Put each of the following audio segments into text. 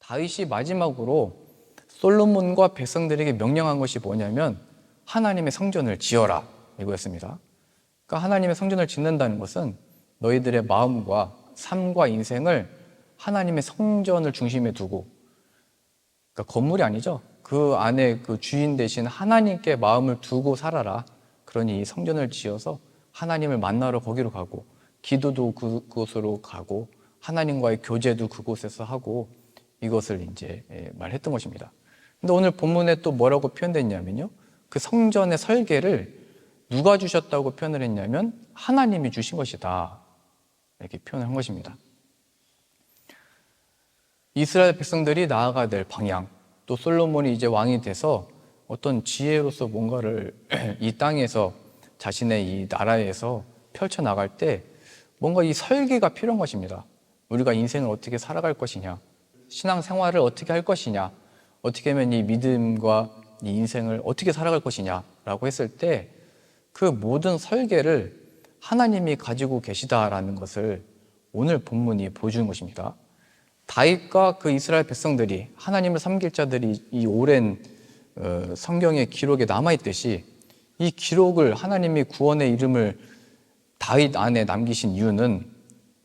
다윗이 마지막으로 솔로몬과 백성들에게 명령한 것이 뭐냐면 하나님의 성전을 지어라 이거였습니다. 그러니까 하나님의 성전을 짓는다는 것은 너희들의 마음과 삶과 인생을 하나님의 성전을 중심에 두고, 그러니까 건물이 아니죠. 그 안에 그 주인 대신 하나님께 마음을 두고 살아라. 그러니 이 성전을 지어서 하나님을 만나러 거기로 가고, 기도도 그곳으로 가고, 하나님과의 교제도 그곳에서 하고, 이것을 이제 말했던 것입니다. 근데 오늘 본문에 또 뭐라고 표현됐냐면요, 그 성전의 설계를 누가 주셨다고 표현을 했냐면 하나님이 주신 것이다, 이렇게 표현을 한 것입니다. 이스라엘 백성들이 나아가야 될 방향, 또 솔로몬이 이제 왕이 돼서 어떤 지혜로서 뭔가를 이 땅에서 자신의 이 나라에서 펼쳐나갈 때 뭔가 이 설계가 필요한 것입니다. 우리가 인생을 어떻게 살아갈 것이냐, 신앙생활을 어떻게 할 것이냐, 어떻게 하면 이 믿음과 이 인생을 어떻게 살아갈 것이냐라고 했을 때 그 모든 설계를 하나님이 가지고 계시다라는 것을 오늘 본문이 보여주는 것입니다. 다윗과 그 이스라엘 백성들이, 하나님을 섬길 자들이 이 오랜 성경의 기록에 남아있듯이 이 기록을, 하나님이 구원의 이름을 다윗 안에 남기신 이유는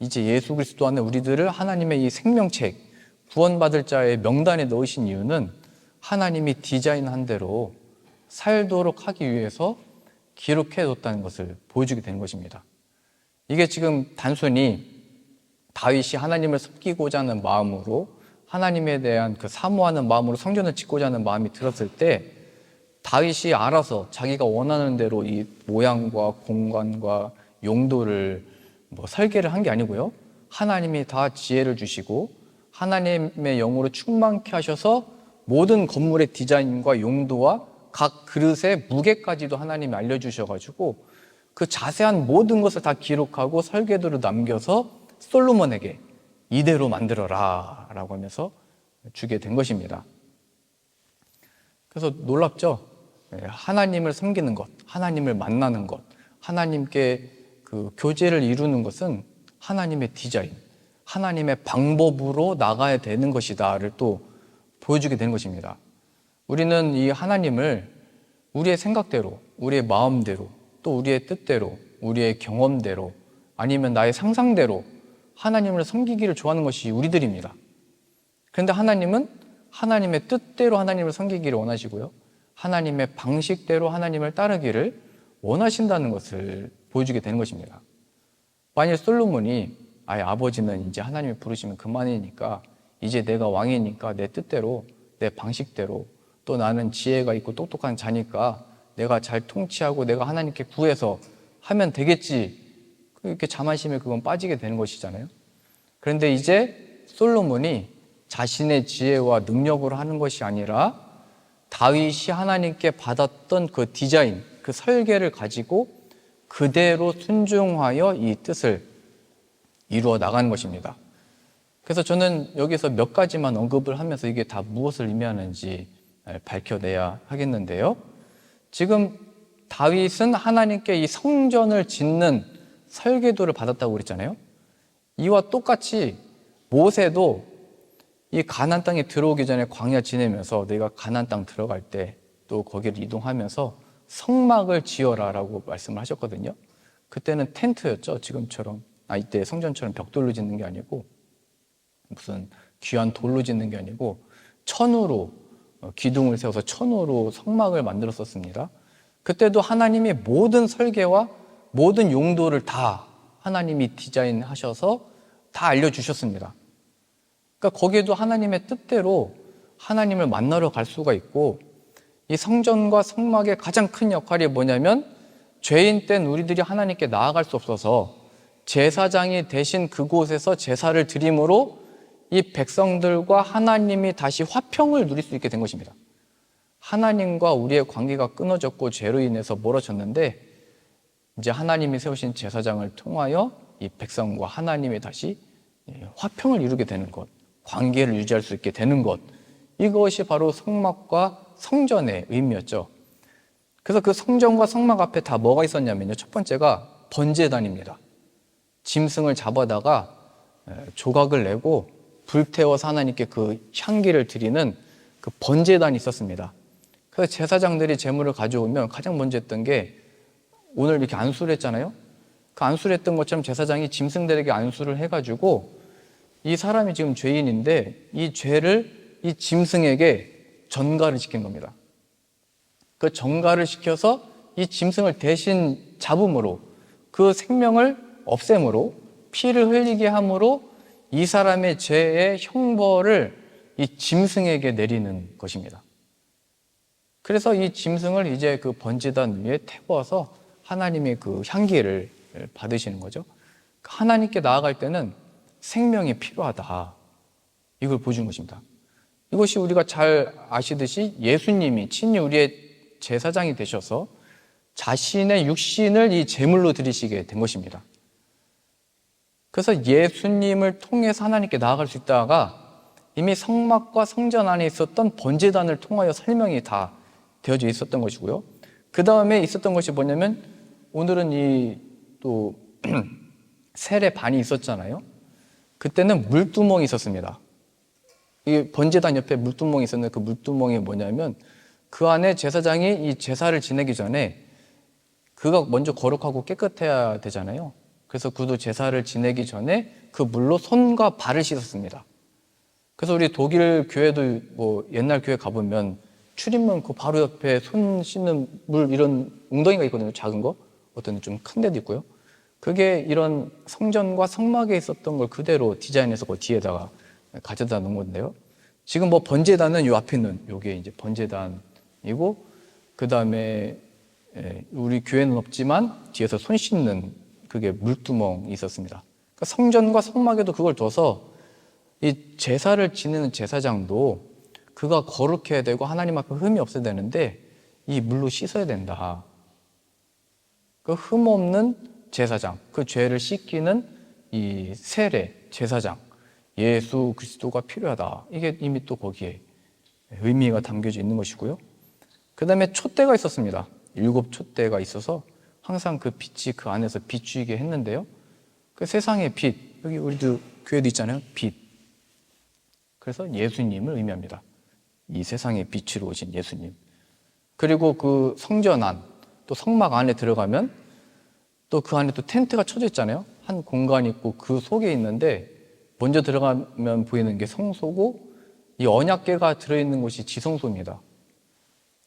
이제 예수 그리스도 안에 우리들을 하나님의 이 생명책, 구원받을 자의 명단에 넣으신 이유는 하나님이 디자인한 대로 살도록 하기 위해서 기록해뒀다는 것을 보여주게 되는 것입니다. 이게 지금 단순히 다윗이 하나님을 섬기고자 하는 마음으로, 하나님에 대한 그 사모하는 마음으로 성전을 짓고자 하는 마음이 들었을 때 다윗이 알아서 자기가 원하는 대로 이 모양과 공간과 용도를 설계를 한 게 아니고요, 하나님이 다 지혜를 주시고 하나님의 영으로 충만케 하셔서 모든 건물의 디자인과 용도와 각 그릇의 무게까지도 하나님이 알려주셔가지고 그 자세한 모든 것을 다 기록하고 설계도를 남겨서 솔로몬에게 이대로 만들어라 라고 하면서 주게 된 것입니다. 그래서 놀랍죠? 하나님을 섬기는 것, 하나님을 만나는 것, 하나님께 그 교제를 이루는 것은 하나님의 디자인, 하나님의 방법으로 나가야 되는 것이다를 또 보여주게 되는 것입니다. 우리는 이 하나님을 우리의 생각대로, 우리의 마음대로, 또 우리의 뜻대로, 우리의 경험대로, 아니면 나의 상상대로 하나님을 섬기기를 좋아하는 것이 우리들입니다. 그런데 하나님은 하나님의 뜻대로 하나님을 섬기기를 원하시고요, 하나님의 방식대로 하나님을 따르기를 원하신다는 것을 보여주게 되는 것입니다. 만일 솔로몬이 아버지는 이제 하나님이 부르시면 그만이니까 이제 내가 왕이니까 내 뜻대로, 내 방식대로, 또 나는 지혜가 있고 똑똑한 자니까 내가 잘 통치하고 내가 하나님께 구해서 하면 되겠지, 이렇게 자만심에 그건 빠지게 되는 것이잖아요. 그런데 이제 솔로몬이 자신의 지혜와 능력으로 하는 것이 아니라 다윗이 하나님께 받았던 그 디자인, 그 설계를 가지고 그대로 순종하여 이 뜻을 이루어 나가는 것입니다. 그래서 저는 여기서 몇 가지만 언급을 하면서 이게 다 무엇을 의미하는지 밝혀내야 하겠는데요. 지금 다윗은 하나님께 이 성전을 짓는 설계도를 받았다고 그랬잖아요. 이와 똑같이 모세도 이 가나안 땅에 들어오기 전에 광야 지내면서 내가 가나안 땅 들어갈 때 또 거기를 이동하면서 성막을 지어라라고 말씀을 하셨거든요. 그때는 텐트였죠. 지금처럼 이때 성전처럼 벽돌로 짓는 게 아니고 무슨 귀한 돌로 짓는 게 아니고 천으로, 기둥을 세워서 천으로 성막을 만들었었습니다. 그때도 하나님이 모든 설계와 모든 용도를 다 하나님이 디자인하셔서 다 알려주셨습니다. 그러니까 거기에도 하나님의 뜻대로 하나님을 만나러 갈 수가 있고, 이 성전과 성막의 가장 큰 역할이 뭐냐면 죄인 된 우리들이 하나님께 나아갈 수 없어서 제사장이 대신 그곳에서 제사를 드림으로 이 백성들과 하나님이 다시 화평을 누릴 수 있게 된 것입니다. 하나님과 우리의 관계가 끊어졌고 죄로 인해서 멀어졌는데 이제 하나님이 세우신 제사장을 통하여 이 백성과 하나님이 다시 화평을 이루게 되는 것, 관계를 유지할 수 있게 되는 것, 이것이 바로 성막과 성전의 의미였죠. 그래서 그 성전과 성막 앞에 다 뭐가 있었냐면요, 첫 번째가 번제단입니다. 짐승을 잡아다가 조각을 내고 불태워서 하나님께 그 향기를 드리는 그 번제단이 있었습니다. 그래서 제사장들이 제물을 가져오면 가장 먼저 했던 게 오늘 이렇게 안수를 했잖아요. 그 안수를 했던 것처럼 제사장이 짐승들에게 안수를 해가지고 이 사람이 지금 죄인인데 이 죄를 이 짐승에게 전가를 시킨 겁니다. 그 전가를 시켜서 이 짐승을 대신 잡음으로 그 생명을 없앰으로 피를 흘리게 함으로 이 사람의 죄의 형벌을 이 짐승에게 내리는 것입니다. 그래서 이 짐승을 이제 그 번제단 위에 태워서 하나님의 그 향기를 받으시는 거죠. 하나님께 나아갈 때는 생명이 필요하다. 이걸 보여준 것입니다. 이것이 우리가 잘 아시듯이 예수님이 친히 우리의 제사장이 되셔서 자신의 육신을 이 제물로 드리시게 된 것입니다. 그래서 예수님을 통해서 하나님께 나아갈 수 있다가 이미 성막과 성전 안에 있었던 번제단을 통하여 설명이 다 되어져 있었던 것이고요. 그 다음에 있었던 것이 뭐냐면 오늘은 이 또 세례반이 있었잖아요. 그때는 물두멍이 있었습니다. 이 번제단 옆에 물두멍이 있었는데 그 물두멍이 뭐냐면 그 안에 제사장이 이 제사를 지내기 전에 그가 먼저 거룩하고 깨끗해야 되잖아요. 그래서 그도 제사를 지내기 전에 그 물로 손과 발을 씻었습니다. 그래서 우리 독일 교회도 뭐 옛날 교회 가보면 출입문 그 바로 옆에 손 씻는 물 이런 웅덩이가 있거든요. 작은 거. 어떤 좀 큰 데도 있고요. 그게 이런 성전과 성막에 있었던 걸 그대로 디자인해서 그 뒤에다가 가져다 놓은 건데요. 지금 뭐 번제단은 요 앞에 있는 요게 이제 번제단이고 그 다음에 우리 교회는 없지만 뒤에서 손 씻는 그게 물두멍이 있었습니다. 그러니까 성전과 성막에도 그걸 둬서 이 제사를 지내는 제사장도 그가 거룩해야 되고 하나님 앞에 흠이 없어야 되는데 이 물로 씻어야 된다. 그 흠 없는 제사장, 그 죄를 씻기는 이 세례 제사장, 예수 그리스도가 필요하다. 이게 이미 또 거기에 의미가 담겨져 있는 것이고요. 그 다음에 촛대가 있었습니다. 7 촛대가 있어서 항상 그 빛이 그 안에서 비추이게 했는데요. 그 세상의 빛, 여기 우리도 교회도 있잖아요. 빛. 그래서 예수님을 의미합니다. 이 세상의 빛으로 오신 예수님. 그리고 그 성전 안, 또 성막 안에 들어가면 또 그 안에 또 텐트가 쳐져 있잖아요. 한 공간이 있고 그 속에 있는데 먼저 들어가면 보이는 게 성소고 이 언약궤가 들어있는 곳이 지성소입니다.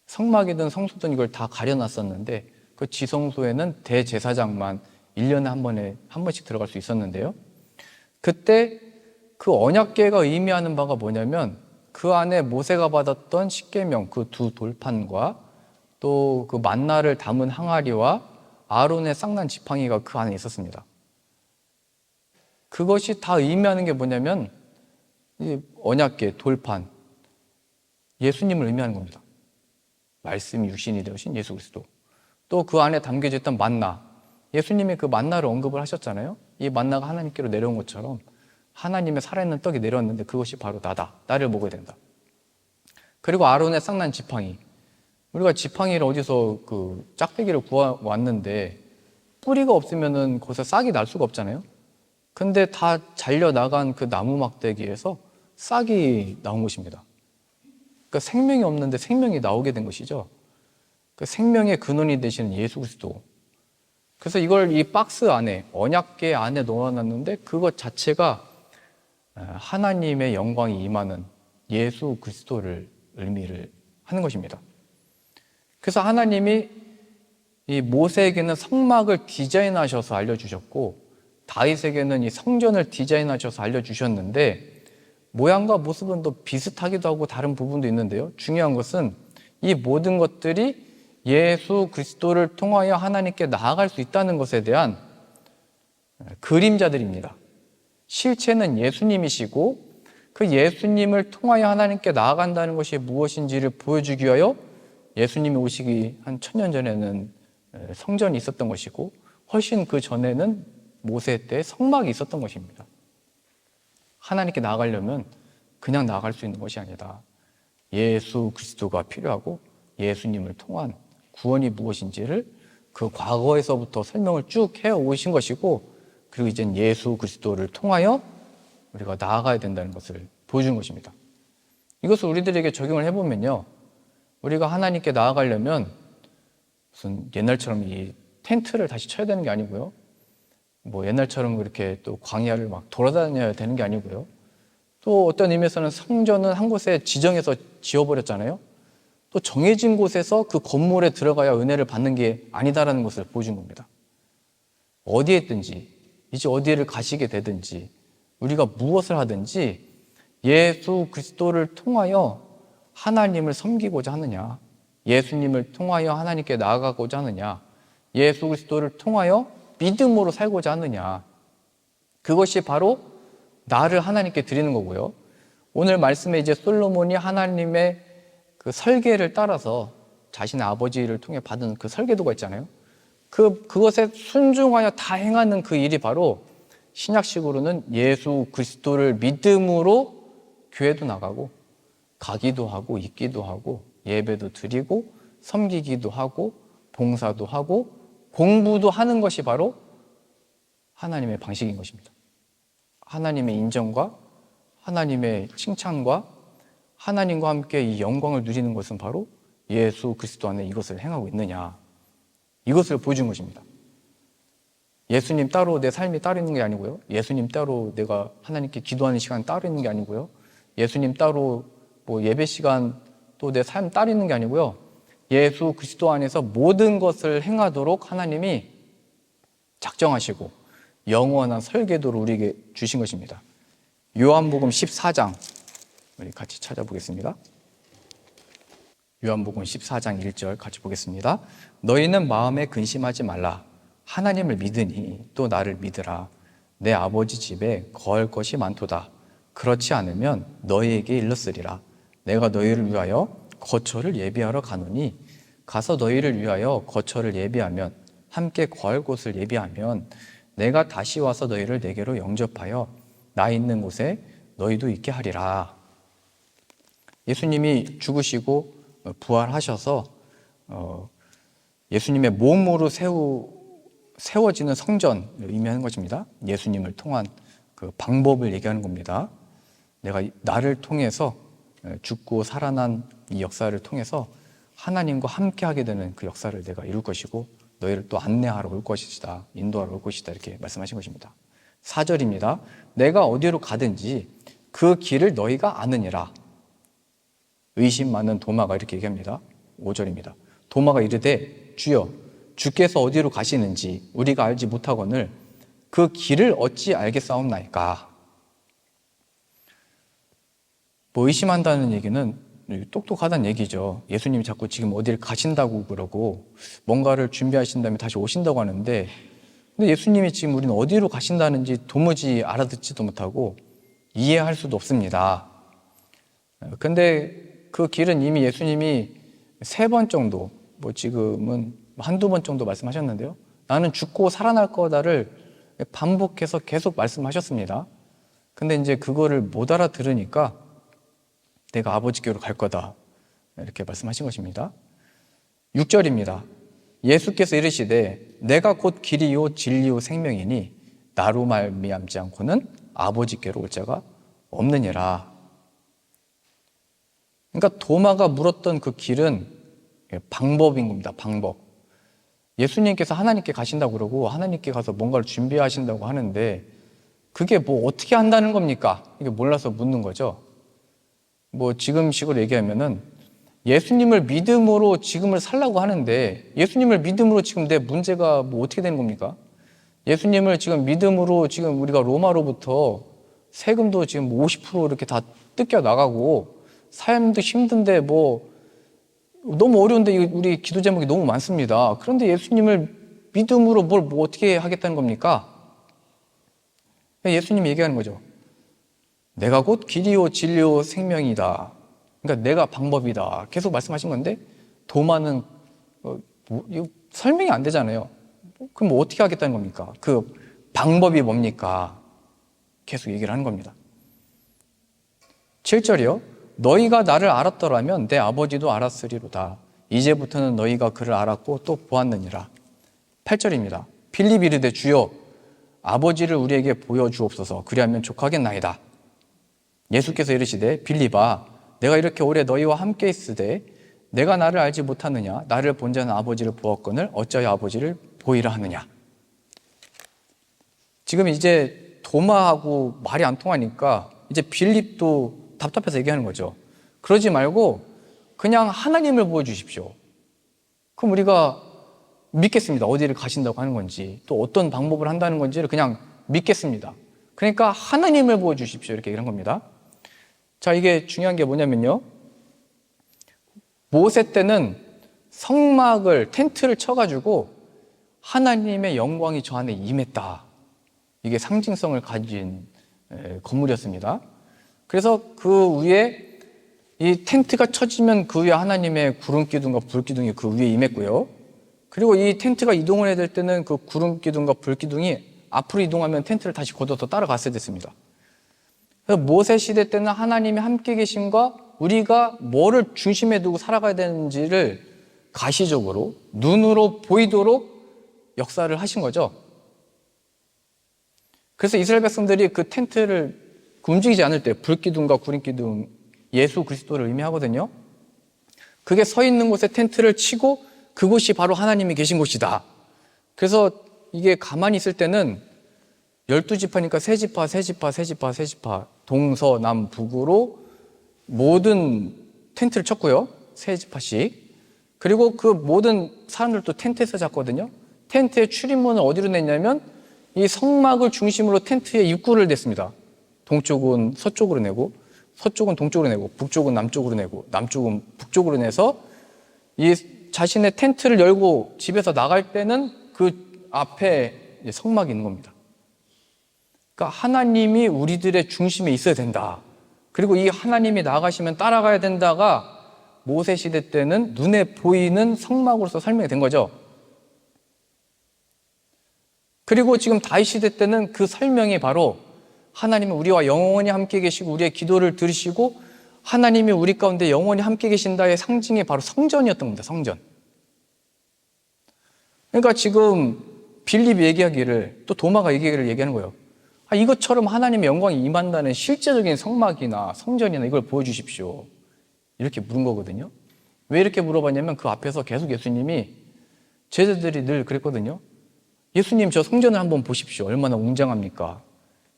성막이든 성소든 이걸 다 가려놨었는데 그 지성소에는 대제사장만 1년에 한 번씩 들어갈 수 있었는데요. 그때 그 언약궤가 의미하는 바가 뭐냐면 그 안에 모세가 받았던 십계명 그 2 돌판과 또 그 만나를 담은 항아리와 아론의 쌍난 지팡이가 그 안에 있었습니다. 그것이 다 의미하는 게 뭐냐면 이 언약궤, 돌판, 예수님을 의미하는 겁니다. 말씀이 육신이 되오신 예수 그리스도. 또 그 안에 담겨져 있던 만나, 예수님이 그 만나를 언급을 하셨잖아요. 이 만나가 하나님께로 내려온 것처럼 하나님의 살아있는 떡이 내려왔는데 그것이 바로 나다. 나를 먹어야 된다. 그리고 아론의 쌍난 지팡이. 우리가 지팡이를 어디서 그 짝대기를 구워왔는데 뿌리가 없으면은 거기서 싹이 날 수가 없잖아요. 근데 다 잘려나간 그 나무 막대기에서 싹이 나온 것입니다. 그러니까 생명이 없는데 생명이 나오게 된 것이죠. 그 생명의 근원이 되시는 예수 그리스도. 그래서 이걸 이 박스 안에, 언약궤 안에 넣어놨는데 그것 자체가 하나님의 영광이 임하는 예수 그리스도를 의미를 하는 것입니다. 그래서 하나님이 이 모세에게는 성막을 디자인하셔서 알려주셨고 다윗에게는 이 성전을 디자인하셔서 알려주셨는데 모양과 모습은 또 비슷하기도 하고 다른 부분도 있는데요. 중요한 것은 이 모든 것들이 예수 그리스도를 통하여 하나님께 나아갈 수 있다는 것에 대한 그림자들입니다. 실체는 예수님이시고 그 예수님을 통하여 하나님께 나아간다는 것이 무엇인지를 보여주기 위하여 예수님이 오시기 한 1000년 전에는 성전이 있었던 것이고 훨씬 그 전에는 모세 때 성막이 있었던 것입니다. 하나님께 나아가려면 그냥 나아갈 수 있는 것이 아니다. 예수 그리스도가 필요하고 예수님을 통한 구원이 무엇인지를 그 과거에서부터 설명을 쭉 해오신 것이고 그리고 이젠 예수 그리스도를 통하여 우리가 나아가야 된다는 것을 보여주는 것입니다. 이것을 우리들에게 적용을 해보면요, 우리가 하나님께 나아가려면 무슨 옛날처럼 이 텐트를 다시 쳐야 되는 게 아니고요, 뭐 옛날처럼 그렇게 또 광야를 막 돌아다녀야 되는 게 아니고요, 또 어떤 의미에서는 성전은 한 곳에 지정해서 지어버렸잖아요. 또 정해진 곳에서 그 건물에 들어가야 은혜를 받는 게 아니다라는 것을 보여준 겁니다. 어디에 있든지, 이제 어디를 가시게 되든지, 우리가 무엇을 하든지 예수 그리스도를 통하여 하나님을 섬기고자 하느냐, 예수님을 통하여 하나님께 나아가고자 하느냐, 예수 그리스도를 통하여 믿음으로 살고자 하느냐, 그것이 바로 나를 하나님께 드리는 거고요. 오늘 말씀에 이제 솔로몬이 하나님의 그 설계를 따라서 자신의 아버지를 통해 받은 그 설계도가 있잖아요. 그것에 순종하여 다 행하는 그 일이 바로 신약식으로는 예수 그리스도를 믿음으로 교회도 나가고 가기도 하고 있기도 하고 예배도 드리고 섬기기도 하고 봉사도 하고 공부도 하는 것이 바로 하나님의 방식인 것입니다. 하나님의 인정과 하나님의 칭찬과 하나님과 함께 이 영광을 누리는 것은 바로 예수 그리스도 안에 이것을 행하고 있느냐, 이것을 보여준 것입니다. 예수님 따로 내 삶이 따로 있는 게 아니고요, 예수님 따로 내가 하나님께 기도하는 시간 따로 있는 게 아니고요, 예수님 따로 뭐 예배 시간 또 내 삶 따로 있는 게 아니고요, 예수 그리스도 안에서 모든 것을 행하도록 하나님이 작정하시고 영원한 설계도를 우리에게 주신 것입니다. 요한복음 14장 우리 같이 찾아보겠습니다. 요한복음 14장 1절 같이 보겠습니다. 너희는 마음에 근심하지 말라. 하나님을 믿으니 또 나를 믿으라. 내 아버지 집에 거할 것이 많도다. 그렇지 않으면 너희에게 일렀으리라. 내가 너희를 위하여 거처를 예비하러 가노니 가서 너희를 위하여 거처를 예비하면 함께 거할 곳을 예비하면 내가 다시 와서 너희를 내게로 영접하여 나 있는 곳에 너희도 있게 하리라. 예수님이 죽으시고 부활하셔서 예수님의 몸으로 세워지는 성전을 의미하는 것입니다. 예수님을 통한 그 방법을 얘기하는 겁니다. 내가 나를 통해서 죽고 살아난 이 역사를 통해서 하나님과 함께하게 되는 그 역사를 내가 이룰 것이고 너희를 또 안내하러 올 것이다, 인도하러 올 것이다, 이렇게 말씀하신 것입니다. 4절입니다. 내가 어디로 가든지 그 길을 너희가 아느니라. 의심 많은 도마가 이렇게 얘기합니다. 5절입니다. 도마가 이르되 주여 주께서 어디로 가시는지 우리가 알지 못하거늘 그 길을 어찌 알겠사옵나이까. 뭐 의심한다는 얘기는 똑똑하다는 얘기죠. 예수님이 자꾸 지금 어디를 가신다고 그러고 뭔가를 준비하신 다음에 다시 오신다고 하는데, 근데 예수님이 지금 우리는 어디로 가신다는지 도무지 알아듣지도 못하고 이해할 수도 없습니다. 근데 그 길은 이미 예수님이 3번 정도, 뭐 지금은 한두 번 정도 말씀하셨는데요, 나는 죽고 살아날 거다를 반복해서 계속 말씀하셨습니다. 근데 이제 그거를 못 알아들으니까 내가 아버지께로 갈 거다, 이렇게 말씀하신 것입니다. 6절입니다. 예수께서 이르시되 내가 곧 길이요 진리요 생명이니 나로 말미암지 않고는 아버지께로 올 자가 없느니라. 그러니까 도마가 물었던 그 길은 방법인 겁니다. 방법. 예수님께서 하나님께 가신다고 그러고 하나님께 가서 뭔가를 준비하신다고 하는데 그게 뭐 어떻게 한다는 겁니까? 이게 몰라서 묻는 거죠. 뭐 지금식으로 얘기하면은 예수님을 믿음으로 지금을 살라고 하는데 예수님을 믿음으로 지금 내 문제가 뭐 어떻게 되는 겁니까? 예수님을 지금 믿음으로 지금 우리가 로마로부터 세금도 지금 50% 이렇게 다 뜯겨 나가고 삶도 힘든데 뭐 너무 어려운데 우리 기도 제목이 너무 많습니다. 그런데 예수님을 믿음으로 뭐 어떻게 하겠다는 겁니까? 예수님이 얘기하는 거죠. 내가 곧 길이요 진리요 생명이다. 그러니까 내가 방법이다. 계속 말씀하신 건데 도마는 이거 설명이 안 되잖아요. 그럼 뭐 어떻게 하겠다는 겁니까? 그 방법이 뭡니까? 계속 얘기를 하는 겁니다. 7절이요. 너희가 나를 알았더라면 내 아버지도 알았으리로다. 이제부터는 너희가 그를 알았고 또 보았느니라. 8절입니다. 빌립이 이르되 주여 아버지를 우리에게 보여주옵소서. 그리하면 족하겠나이다. 예수께서 이르시되 빌립아 내가 이렇게 오래 너희와 함께 있으되 내가 나를 알지 못하느냐? 나를 본 자는 아버지를 보았거늘 어찌하여 아버지를 보이라 하느냐? 지금 이제 도마하고 말이 안 통하니까 이제 빌립도 답답해서 얘기하는 거죠. 그러지 말고 그냥 하나님을 보여주십시오. 그럼 우리가 믿겠습니다. 어디를 가신다고 하는 건지 또 어떤 방법을 한다는 건지를 그냥 믿겠습니다. 그러니까 하나님을 보여주십시오. 이렇게 얘기를 한 겁니다. 자, 이게 중요한 게 뭐냐면요. 모세 때는 성막을, 텐트를 쳐가지고 하나님의 영광이 저 안에 임했다. 이게 상징성을 가진 건물이었습니다. 그래서 그 위에 이 텐트가 쳐지면 그 위에 하나님의 구름 기둥과 불 기둥이 그 위에 임했고요. 그리고 이 텐트가 이동을 해야 될 때는 그 구름 기둥과 불 기둥이 앞으로 이동하면 텐트를 다시 걷어서 따라갔어야 됐습니다. 그래서 모세 시대 때는 하나님이 함께 계심과 우리가 뭐를 중심에 두고 살아가야 되는지를 가시적으로 눈으로 보이도록 역사를 하신 거죠. 그래서 이스라엘 백성들이 그 텐트를 움직이지 않을 때 불기둥과 구름기둥 예수 그리스도를 의미하거든요. 그게 서 있는 곳에 텐트를 치고 그곳이 바로 하나님이 계신 곳이다. 그래서 이게 가만히 있을 때는 12지파니까 세지파 동서남북으로 모든 텐트를 쳤고요. 세 지파씩. 그리고 그 모든 사람들도 텐트에서 잤거든요. 텐트의 출입문을 어디로 냈냐면 이 성막을 중심으로 텐트에 입구를 냈습니다. 동쪽은 서쪽으로 내고 서쪽은 동쪽으로 내고 북쪽은 남쪽으로 내고 남쪽은 북쪽으로 내서 이 자신의 텐트를 열고 집에서 나갈 때는 그 앞에 성막이 있는 겁니다. 그러니까 하나님이 우리들의 중심에 있어야 된다. 그리고 이 하나님이 나가시면 따라가야 된다가 모세 시대 때는 눈에 보이는 성막으로서 설명이 된 거죠. 그리고 지금 다윗 시대 때는 그 설명이 바로 하나님은 우리와 영원히 함께 계시고 우리의 기도를 들으시고 하나님이 우리 가운데 영원히 함께 계신다의 상징이 바로 성전이었던 겁니다. 성전. 그러니까 지금 빌립이 얘기하기를 또 도마가 얘기하는 거예요. 이것처럼 하나님의 영광이 임한다는 실제적인 성막이나 성전이나 이걸 보여주십시오. 이렇게 물은 거거든요. 왜 이렇게 물어봤냐면 그 앞에서 계속 예수님이 제자들이 늘 그랬거든요. 예수님 저 성전을 한번 보십시오. 얼마나 웅장합니까?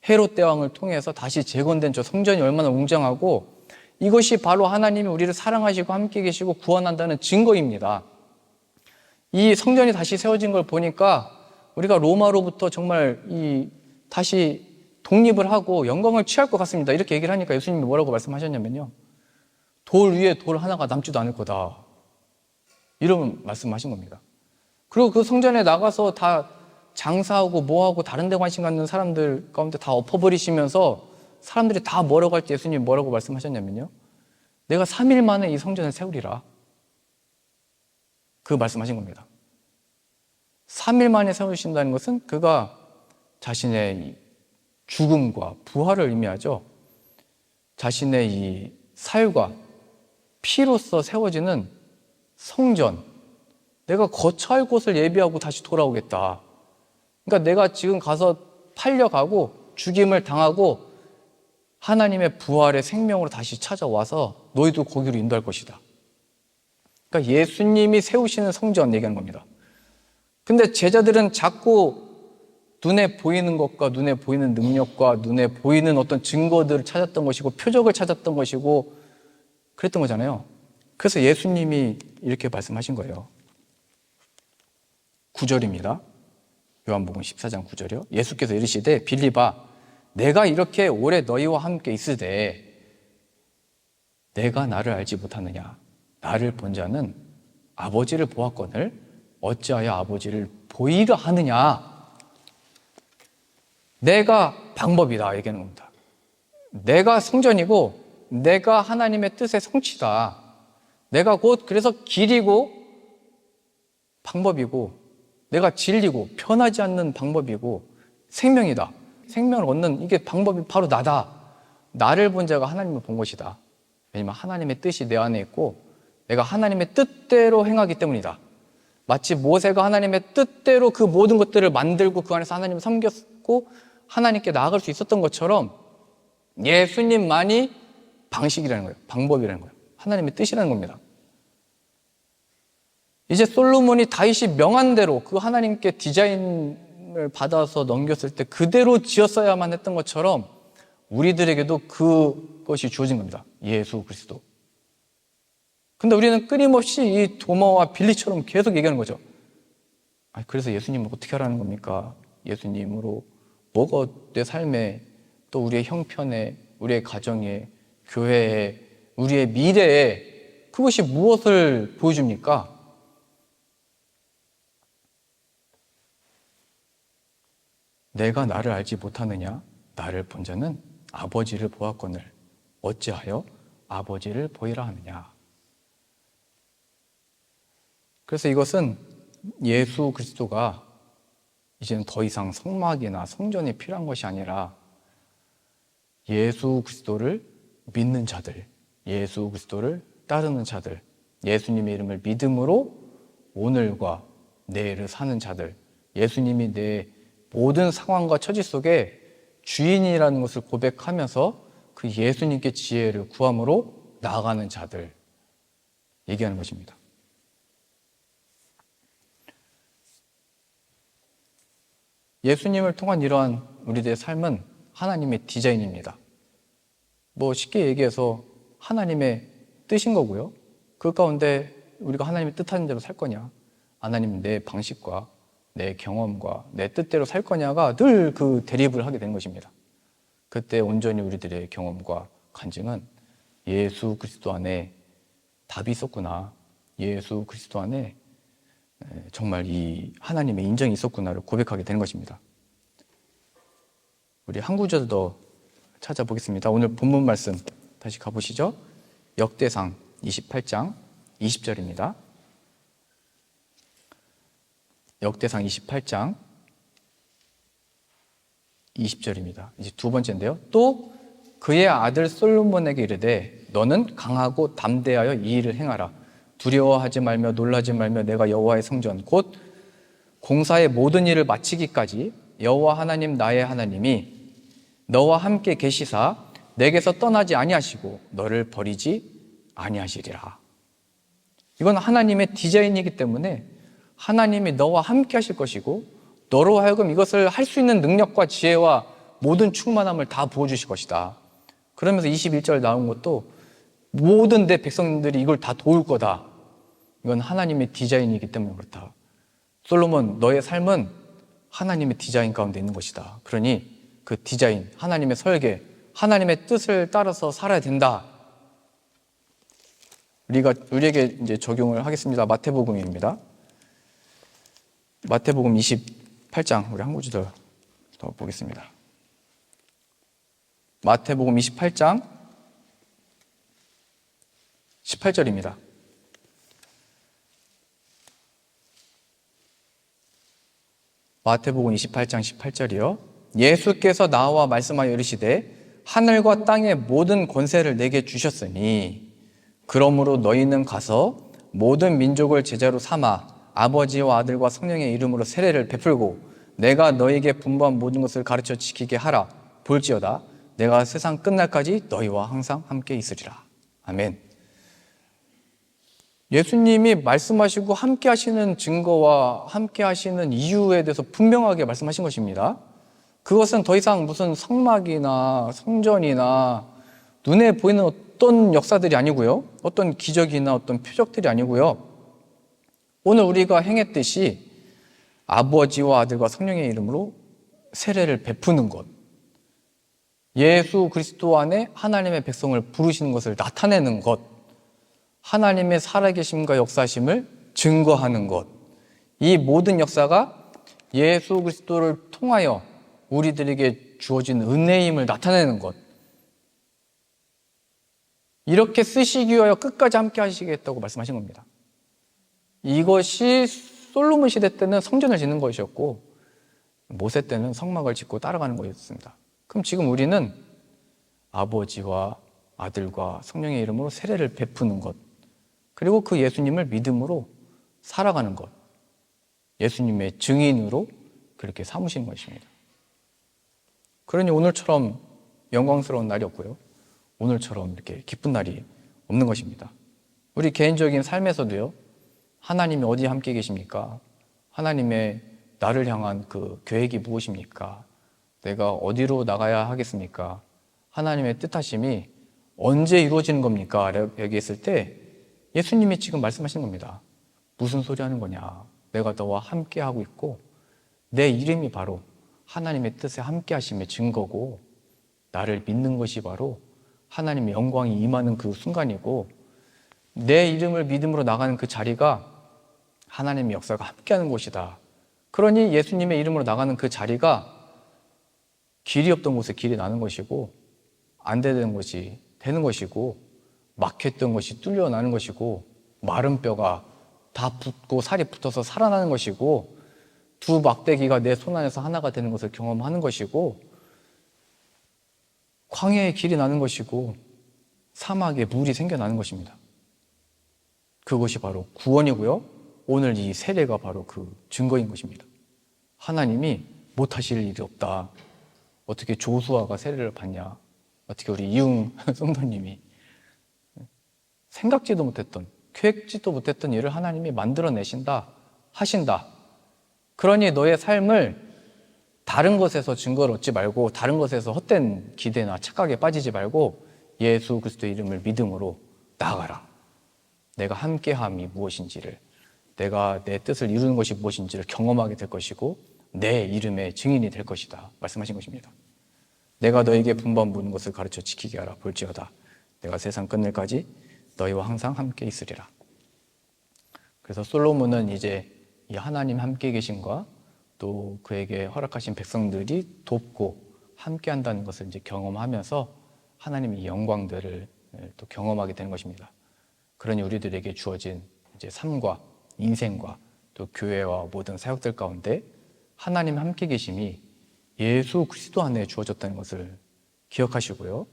헤롯 대왕을 통해서 다시 재건된 저 성전이 얼마나 웅장하고 이것이 바로 하나님이 우리를 사랑하시고 함께 계시고 구원한다는 증거입니다. 이 성전이 다시 세워진 걸 보니까 우리가 로마로부터 정말 다시 독립을 하고 영광을 취할 것 같습니다. 이렇게 얘기를 하니까 예수님이 뭐라고 말씀하셨냐면요. 돌 위에 돌 하나가 남지도 않을 거다. 이런 말씀하신 겁니다. 그리고 그 성전에 나가서 다 장사하고 뭐하고 다른 데 관심 갖는 사람들 가운데 다 엎어버리시면서 사람들이 다 뭐라고 할 때 예수님이 뭐라고 말씀하셨냐면요. 내가 3일 만에 이 성전을 세우리라. 그 말씀하신 겁니다. 3일 만에 세우신다는 것은 그가 자신의 죽음과 부활을 의미하죠. 자신의 이 살과 피로써 세워지는 성전, 내가 거처할 곳을 예비하고 다시 돌아오겠다. 그러니까 내가 지금 가서 팔려가고 죽임을 당하고 하나님의 부활의 생명으로 다시 찾아와서 너희도 거기로 인도할 것이다. 그러니까 예수님이 세우시는 성전 얘기하는 겁니다. 근데 제자들은 자꾸 눈에 보이는 것과 눈에 보이는 능력과 눈에 보이는 어떤 증거들을 찾았던 것이고 표적을 찾았던 것이고 그랬던 거잖아요. 그래서 예수님이 이렇게 말씀하신 거예요. 9절입니다. 요한복음 14장 9절이요. 예수께서 이르시되 빌립아 내가 이렇게 오래 너희와 함께 있으되 내가 나를 알지 못하느냐? 나를 본 자는 아버지를 보았거늘 어찌하여 아버지를 보이라 하느냐? 내가 방법이다 얘기하는 겁니다. 내가 성전이고 내가 하나님의 뜻의 성취다. 내가 곧 그래서 길이고 방법이고 내가 진리고 변하지 않는 방법이고 생명이다. 생명을 얻는 이게 방법이 바로 나다. 나를 본 자가 하나님을 본 것이다. 왜냐하면 하나님의 뜻이 내 안에 있고 내가 하나님의 뜻대로 행하기 때문이다. 마치 모세가 하나님의 뜻대로 그 모든 것들을 만들고 그 안에서 하나님을 섬겼고 하나님께 나아갈 수 있었던 것처럼 예수님만이 방식이라는 거예요. 방법이라는 거예요. 하나님의 뜻이라는 겁니다. 이제 솔로몬이 다윗이 명한 대로 그 하나님께 디자인을 받아서 넘겼을 때 그대로 지었어야만 했던 것처럼 우리들에게도 그것이 주어진 겁니다. 예수 그리스도. 근데 우리는 끊임없이 이 도마와 빌리처럼 계속 얘기하는 거죠. 그래서 예수님을 어떻게 하라는 겁니까? 예수님으로 뭐가 내 삶에, 또 우리의 형편에, 우리의 가정에, 교회에, 우리의 미래에 그것이 무엇을 보여줍니까? 내가 나를 알지 못하느냐? 나를 본 자는 아버지를 보았거늘 어찌하여 아버지를 보이라 하느냐? 그래서 이것은 예수 그리스도가 이제는 더 이상 성막이나 성전이 필요한 것이 아니라 예수 그리스도를 믿는 자들, 예수 그리스도를 따르는 자들, 예수님의 이름을 믿음으로 오늘과 내일을 사는 자들, 예수님이 내 모든 상황과 처지 속에 주인이라는 것을 고백하면서 그 예수님께 지혜를 구함으로 나아가는 자들 얘기하는 것입니다. 예수님을 통한 이러한 우리들의 삶은 하나님의 디자인입니다. 쉽게 얘기해서 하나님의 뜻인 거고요. 그 가운데 우리가 하나님의 뜻하는 대로 살 거냐, 하나님 내 방식과 내 경험과 내 뜻대로 살 거냐가 늘 그 대립을 하게 된 것입니다. 그때 온전히 우리들의 경험과 간증은 예수 그리스도 안에 답이 있었구나, 예수 그리스도 안에 정말 이 하나님의 인정이 있었구나를 고백하게 되는 것입니다. 우리 한 구절 더 찾아보겠습니다. 오늘 본문 말씀 다시 가보시죠. 역대상 28장 20절입니다. 역대상 28장 20절입니다. 이제 두 번째인데요. 또 그의 아들 솔로몬에게 이르되 너는 강하고 담대하여 이 일을 행하라. 두려워하지 말며 놀라지 말며 내가 여호와의 성전 곧 공사의 모든 일을 마치기까지 여호와 하나님 나의 하나님이 너와 함께 계시사 내게서 떠나지 아니하시고 너를 버리지 아니하시리라. 이건 하나님의 디자인이기 때문에 하나님이 너와 함께 하실 것이고 너로 하여금 이것을 할 수 있는 능력과 지혜와 모든 충만함을 다 부어주실 것이다. 그러면서 21절 나온 것도 모든 내 백성들이 이걸 다 도울 거다. 이건 하나님의 디자인이기 때문에 그렇다. 솔로몬, 너의 삶은 하나님의 디자인 가운데 있는 것이다. 그러니 그 디자인, 하나님의 설계, 하나님의 뜻을 따라서 살아야 된다. 우리에게 이제 적용을 하겠습니다. 마태복음입니다. 마태복음 28장, 우리 한 구절 더 보겠습니다. 마태복음 28장 18절입니다. 마태복음 28장 18절이요. 예수께서 나와 말씀하여 이르시되 하늘과 땅의 모든 권세를 내게 주셨으니 그러므로 너희는 가서 모든 민족을 제자로 삼아 아버지와 아들과 성령의 이름으로 세례를 베풀고 내가 너희에게 분부한 모든 것을 가르쳐 지키게 하라. 볼지어다 내가 세상 끝날까지 너희와 항상 함께 있으리라. 아멘. 예수님이 말씀하시고 함께 하시는 증거와 함께 하시는 이유에 대해서 분명하게 말씀하신 것입니다. 그것은 더 이상 무슨 성막이나 성전이나 눈에 보이는 어떤 역사들이 아니고요, 어떤 기적이나 어떤 표적들이 아니고요, 오늘 우리가 행했듯이 아버지와 아들과 성령의 이름으로 세례를 베푸는 것, 예수 그리스도 안에 하나님의 백성을 부르시는 것을 나타내는 것, 하나님의 살아계심과 역사심을 증거하는 것, 이 모든 역사가 예수 그리스도를 통하여 우리들에게 주어진 은혜임을 나타내는 것, 이렇게 쓰시기 위하여 끝까지 함께 하시겠다고 말씀하신 겁니다. 이것이 솔로몬 시대 때는 성전을 짓는 것이었고 모세 때는 성막을 짓고 따라가는 것이었습니다. 그럼 지금 우리는 아버지와 아들과 성령의 이름으로 세례를 베푸는 것, 그리고 그 예수님을 믿음으로 살아가는 것, 예수님의 증인으로 그렇게 삼으시는 것입니다. 그러니 오늘처럼 영광스러운 날이 없고요. 오늘처럼 이렇게 기쁜 날이 없는 것입니다. 우리 개인적인 삶에서도요. 하나님이 어디 함께 계십니까? 하나님의 나를 향한 그 계획이 무엇입니까? 내가 어디로 나가야 하겠습니까? 하나님의 뜻하심이 언제 이루어지는 겁니까? 라고 얘기했을 때 예수님이 지금 말씀하신 겁니다. 무슨 소리 하는 거냐? 내가 너와 함께 하고 있고 내 이름이 바로 하나님의 뜻에 함께 하심의 증거고 나를 믿는 것이 바로 하나님의 영광이 임하는 그 순간이고 내 이름을 믿음으로 나가는 그 자리가 하나님의 역사가 함께하는 곳이다. 그러니 예수님의 이름으로 나가는 그 자리가 길이 없던 곳에 길이 나는 것이고 안 되는 것이 되는 것이고 막혔던 것이 뚫려나는 것이고 마른 뼈가 다 붙고 살이 붙어서 살아나는 것이고 두 막대기가 내 손 안에서 하나가 되는 것을 경험하는 것이고 광야에 길이 나는 것이고 사막에 물이 생겨나는 것입니다. 그것이 바로 구원이고요. 오늘 이 세례가 바로 그 증거인 것입니다. 하나님이 못하실 일이 없다. 어떻게 조수아가 세례를 받냐? 어떻게 우리 이웅 성도님이 생각지도 못했던, 계획지도 못했던 일을 하나님이 만들어내신다, 하신다. 그러니 너의 삶을 다른 것에서 증거를 얻지 말고 다른 것에서 헛된 기대나 착각에 빠지지 말고 예수 그리스도의 이름을 믿음으로 나아가라. 내가 함께함이 무엇인지를, 내가 내 뜻을 이루는 것이 무엇인지를 경험하게 될 것이고 내 이름의 증인이 될 것이다 말씀하신 것입니다. 내가 너에게 분번 묻는 것을 가르쳐 지키게 하라. 볼지어다 내가 세상 끝날까지 너희와 항상 함께 있으리라. 그래서 솔로몬은 이제 이 하나님 함께 계심과 또 그에게 허락하신 백성들이 돕고 함께 한다는 것을 이제 경험하면서 하나님의 영광들을 또 경험하게 되는 것입니다. 그러니 우리들에게 주어진 이제 삶과 인생과 또 교회와 모든 사역들 가운데 하나님 함께 계심이 예수 그리스도 안에 주어졌다는 것을 기억하시고요.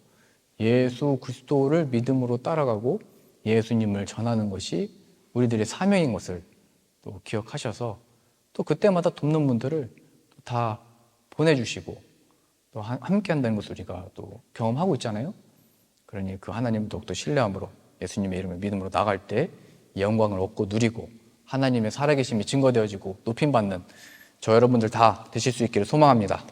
예수 그리스도를 믿음으로 따라가고 예수님을 전하는 것이 우리들의 사명인 것을 또 기억하셔서 또 그때마다 돕는 분들을 다 보내주시고 또 함께 한다는 것을 우리가 또 경험하고 있잖아요. 그러니 그 하나님을 더욱더 신뢰함으로 예수님의 이름을 믿음으로 나갈 때 영광을 얻고 누리고 하나님의 살아계심이 증거되어지고 높임받는 저 여러분들 다 되실 수 있기를 소망합니다.